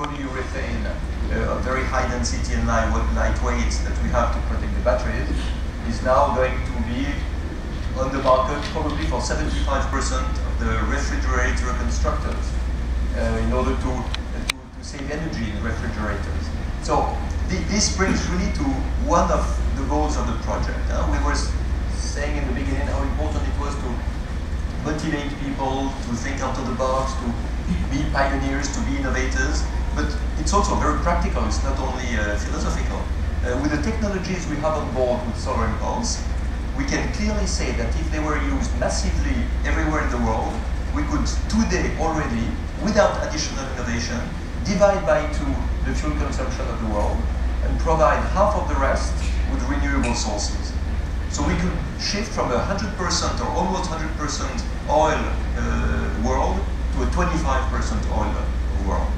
polyurethane of very high density and lightweight that we have to protect the batteries is now going to be on the market probably for 75% of the refrigerator constructors in order to save energy in refrigerators. So this brings really to one of the goals of the project. We were saying in the beginning how important it was to motivate people to think out of the box, to be pioneers, to be innovators, but it's also very practical, it's not only philosophical. With the technologies we have on board with solar impulse, we can clearly say that if they were used massively everywhere in the world, we could today already, without additional innovation, divide by 2 the fuel consumption of the world and provide half of the rest with renewable sources. So we could shift from 100% or almost 100% oil world to a 25% oil world.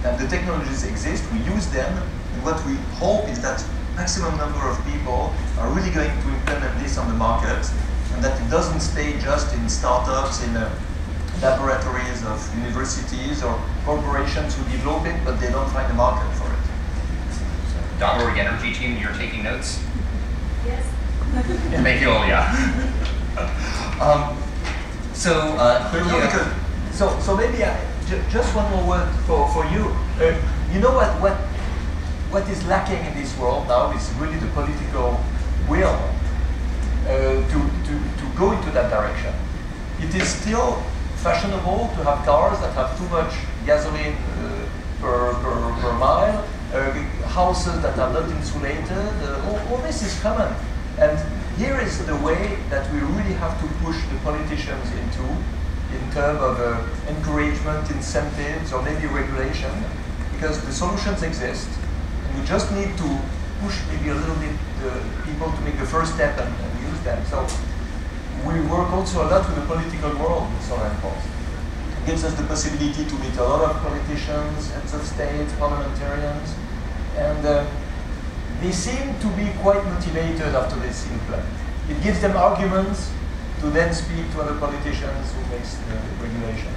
And the technologies exist, we use them, and what we hope is that maximum number of people are really going to implement this on the market, and that it doesn't stay just in startups, in laboratories of universities or corporations who develop it, but they don't find a market for it. .org Energy team, you're taking notes? Yes. Thank you, Olya. Clearly, no, so maybe just one more word for you. You know what is lacking in this world now is really the political will to go into that direction. It is still fashionable to have cars that have too much gasoline per mile, houses that are not insulated. All this is common. And here is the way that we really have to push the politicians into, in terms of encouragement, incentives, or maybe regulation, because the solutions exist. And we just need to push maybe a little bit people to make the first step and use them. So we work also a lot with the political world with solar impulse. It gives us the possibility to meet a lot of politicians, heads of states, parliamentarians, and they seem to be quite motivated after they see the plan. It gives them arguments to then speak to other politicians who makes the regulation.